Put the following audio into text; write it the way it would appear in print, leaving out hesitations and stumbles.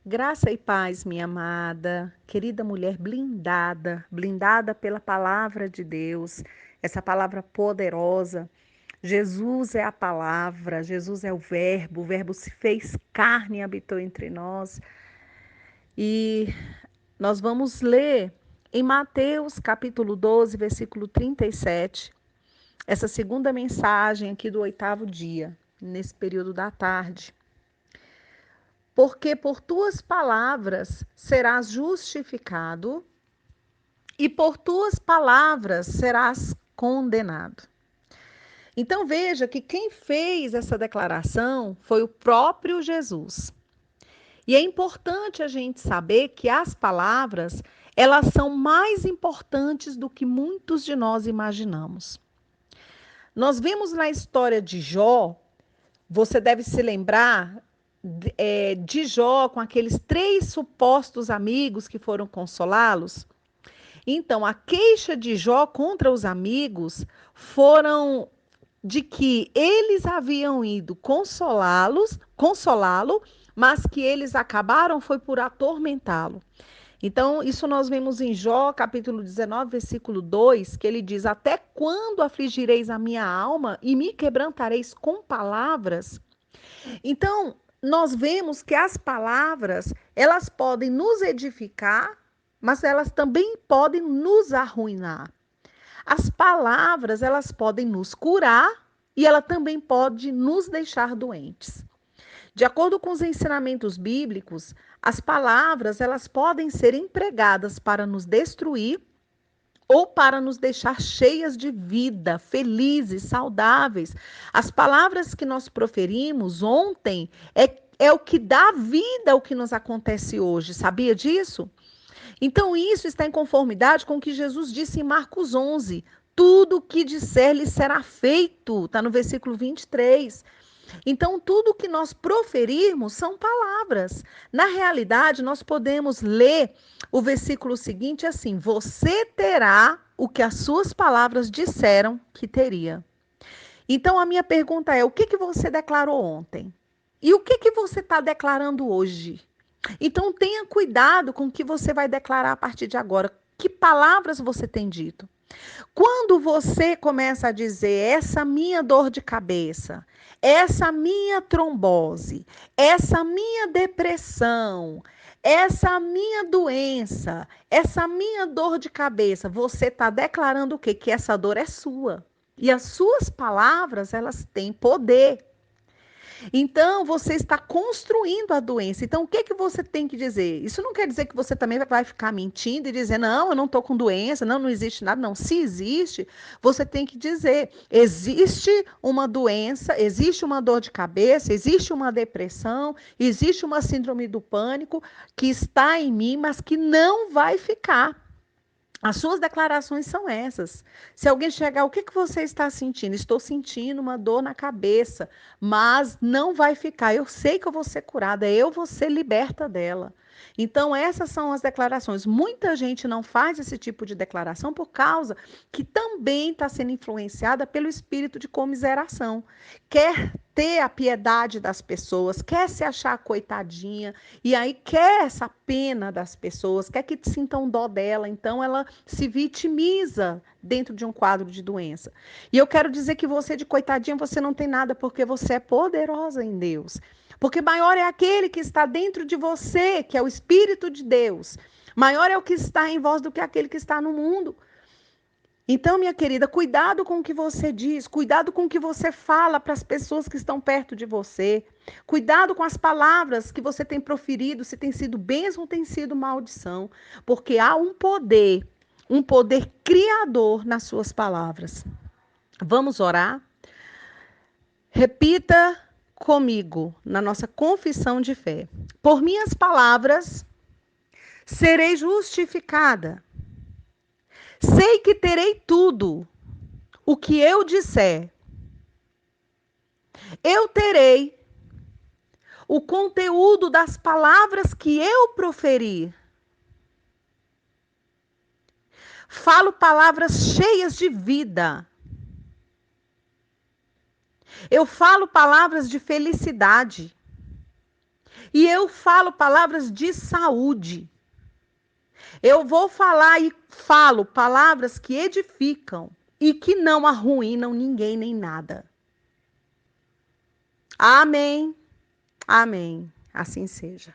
Graça e paz, minha amada, querida mulher blindada, blindada pela palavra de Deus, essa palavra poderosa. Jesus é a palavra, Jesus é o Verbo se fez carne e habitou entre nós. E nós vamos ler em Mateus capítulo 12, versículo 37, essa segunda mensagem aqui do oitavo dia, nesse período da tarde. Porque por tuas palavras serás justificado e por tuas palavras serás condenado. Então veja que quem fez essa declaração foi o próprio Jesus. E é importante a gente saber que as palavras, elas são mais importantes do que muitos de nós imaginamos. Nós vemos na história de Jó, você deve se lembrar de Jó com aqueles 3 supostos amigos que foram consolá-los. Então, a queixa de Jó contra os amigos foram de que eles haviam ido consolá-lo, mas que eles acabaram foi por atormentá-lo. Então, isso nós vemos em Jó, capítulo 19, versículo 2, que ele diz: Até quando afligireis a minha alma e me quebrantareis com palavras? Então, nós vemos que as palavras, elas podem nos edificar, mas elas também podem nos arruinar. As palavras, elas podem nos curar e ela também pode nos deixar doentes. De acordo com os ensinamentos bíblicos, as palavras, elas podem ser empregadas para nos destruir ou para nos deixar cheias de vida, felizes, saudáveis. As palavras que nós proferimos ontem é o que dá vida ao que nos acontece hoje. Sabia disso? Então, isso está em conformidade com o que Jesus disse em Marcos 11. Tudo o que disser lhe será feito. Está no versículo 23. Então, tudo que nós proferirmos são palavras. Na realidade, nós podemos ler o versículo seguinte assim: Você terá o que as suas palavras disseram que teria. Então, a minha pergunta é: o que você declarou ontem? E o que você está declarando hoje? Então, tenha cuidado com o que você vai declarar a partir de agora. Que palavras você tem dito? Quando você começa a dizer essa minha dor de cabeça, essa minha trombose, essa minha depressão, essa minha doença, essa minha dor de cabeça, você está declarando o quê? Que essa dor é sua. E as suas palavras, elas têm poder. Então, você está construindo a doença. Então, o que que você tem que dizer? Isso não quer dizer que você também vai ficar mentindo e dizer, não, eu não estou com doença, não, não existe nada. Não, se existe, você tem que dizer, existe uma doença, existe uma dor de cabeça, existe uma depressão, existe uma síndrome do pânico que está em mim, mas que não vai ficar. As suas declarações são essas. Se alguém chegar, o que que você está sentindo? Estou sentindo uma dor na cabeça, mas não vai ficar. Eu sei que eu vou ser curada, eu vou ser liberta dela. Então, essas são as declarações. Muita gente não faz esse tipo de declaração por causa que também está sendo influenciada pelo espírito de comiseração. Quer ter a piedade das pessoas, quer se achar coitadinha, e aí quer essa pena das pessoas, quer que sintam dó dela, então ela se vitimiza dentro de um quadro de doença. E eu quero dizer que você de coitadinha, você não tem nada, porque você é poderosa em Deus. Porque maior é aquele que está dentro de você, que é o Espírito de Deus. Maior é o que está em vós do que aquele que está no mundo. Então, minha querida, cuidado com o que você diz, cuidado com o que você fala para as pessoas que estão perto de você. Cuidado com as palavras que você tem proferido, se tem sido bênção ou tem sido maldição, porque há um poder criador nas suas palavras. Vamos orar? Repita comigo na nossa confissão de fé. Por minhas palavras serei justificada. Sei que terei tudo o que eu disser. Eu terei o conteúdo das palavras que eu proferir. Falo palavras cheias de vida. Eu falo palavras de felicidade. E eu falo palavras de saúde. Eu vou falar e falo palavras que edificam e que não arruinam ninguém nem nada. Amém. Amém. Assim seja.